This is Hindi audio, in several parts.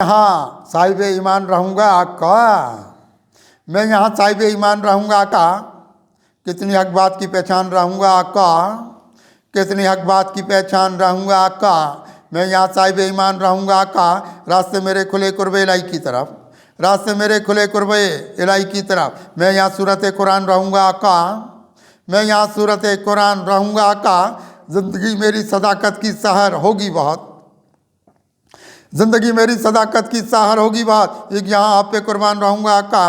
यहाँ साहिब ईमान रहूँगा आका। मैं यहाँ साहिब ईमान रहूँगा आका। कितनी हक बात की पहचान रहूँगा आका। कितनी हक बात की पहचान रहूँगा आका। मैं यहाँ साहिब ईमान रहूँगा आका। रास्ते मेरे खुले कुर्बे इलाही की तरफ, रास्ते मेरे खुले कुर्बे इलाही की तरफ। मैं यहाँ सूरत कुरान रहूँगा आका। मैं यहाँ सूरत कुरान रहूँगा आका। ज़िंदगी मेरी सदाकत की सहर होगी बहुत, ज़िंदगी मेरी सदाकत की सहर होगी बहुत। एक यहाँ आप पे कुर्बान रहूँगा आका,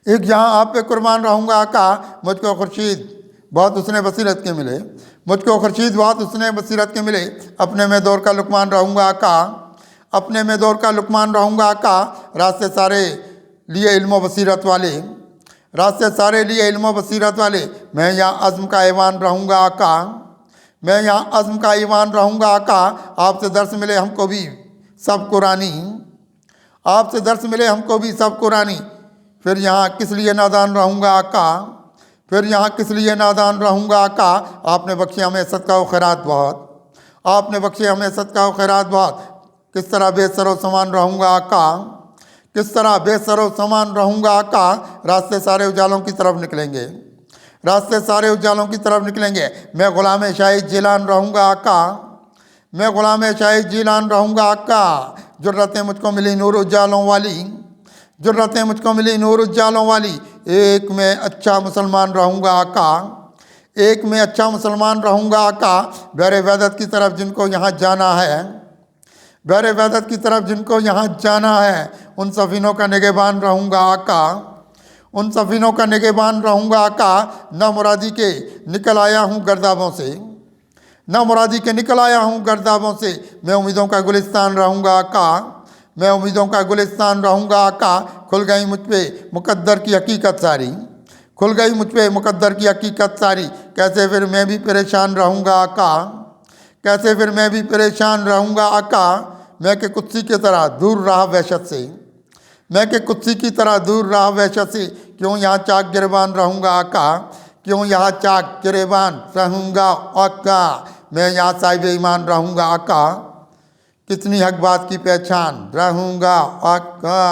एक यहाँ आप पे कुर्बान रहूँगा आका। मुझको खुर्शीद बहुत उसने बसीरत के मिले, मुझको खुर्शीद बहुत उसने बसीरत के मिले। अपने में दौर का लुकमान रहूँगा आका, अपने में दौर का लुकमान रहूँगा आका। रास्ते सारे लिए इल्म बसीरत वाले, रास्ते सारे लिए इल्म बसीरत वाले। मैं यहाँ अज़्म का ईवान रहूँगा आका। मैं यहाँ अज़्म का ईवान रहूँगा आका। आपसे दर्स मिले हमको भी सब कुरानी, आपसे दर्स मिले हमको भी सब कुरानी। फिर यहाँ किस लिए नादान रहूँगा आका, फिर यहाँ किस लिए नादान रहूँगा आका। आपने बख्शे हमें सदका व खैरात बहुत, आपने बख्शे हमें सदका व खैरात बहुत। किस तरह बेसरो समान रहूँगा आका, किस तरह बेसरो समान रहूँगा आका। रास्ते सारे उजालों की तरफ निकलेंगे, रास्ते सारे उजालों की तरफ निकलेंगे। मैं ग़ुलाम शाहिद जिलान रहूँगा आका, मैं ग़ुलाम शाहिद जिलान रहूँगा आका। जुर्रतें मुझको मिली नूर उजालों वाली, जुर्रतें मुझको मिली नूर उजालों वाली। एक मैं अच्छा मुसलमान रहूँगा आका, एक मैं अच्छा मुसलमान रहूँगा आका। बहरे वहदत की तरफ जिनको यहाँ जाना है, बहरे वहदत की तरफ जिनको यहाँ जाना है, उन सफ़ीनों का निगहबान रहूँगा आका, उन सफ़ीनों का निगहबान रहूँगा आका। ना मुरादी के निकल आया हूँ गर्दाबों से, ना मुरादी के निकल आया हूँ गर्दाबों से। मैं उम्मीदों का गुलिस्तान रहूँगा आका, मैं उम्मीदों का गुलिस्तान रहूँगा आका। खुल गई मुझ पे मुक़द्दर की हकीकत सारी, खुल गई मुझ पे मुक़द्दर की हकीकत सारी। कैसे फिर मैं भी परेशान रहूँगा आका, कैसे फिर मैं भी परेशान रहूँगा आका। मैं के कुत्सी की तरह दूर रहा वहशत से, मैं के कुत्सी की तरह दूर रहा वहशत से। क्यों यहाँ चाक गिरबान रहूँगा आका, क्यों यहाँ चाक गिरबान रहूँगा आका। मैं यहाँ साहिब ईमान रहूँगा आका। कितनी हक बात की पहचान रहूँगा आका।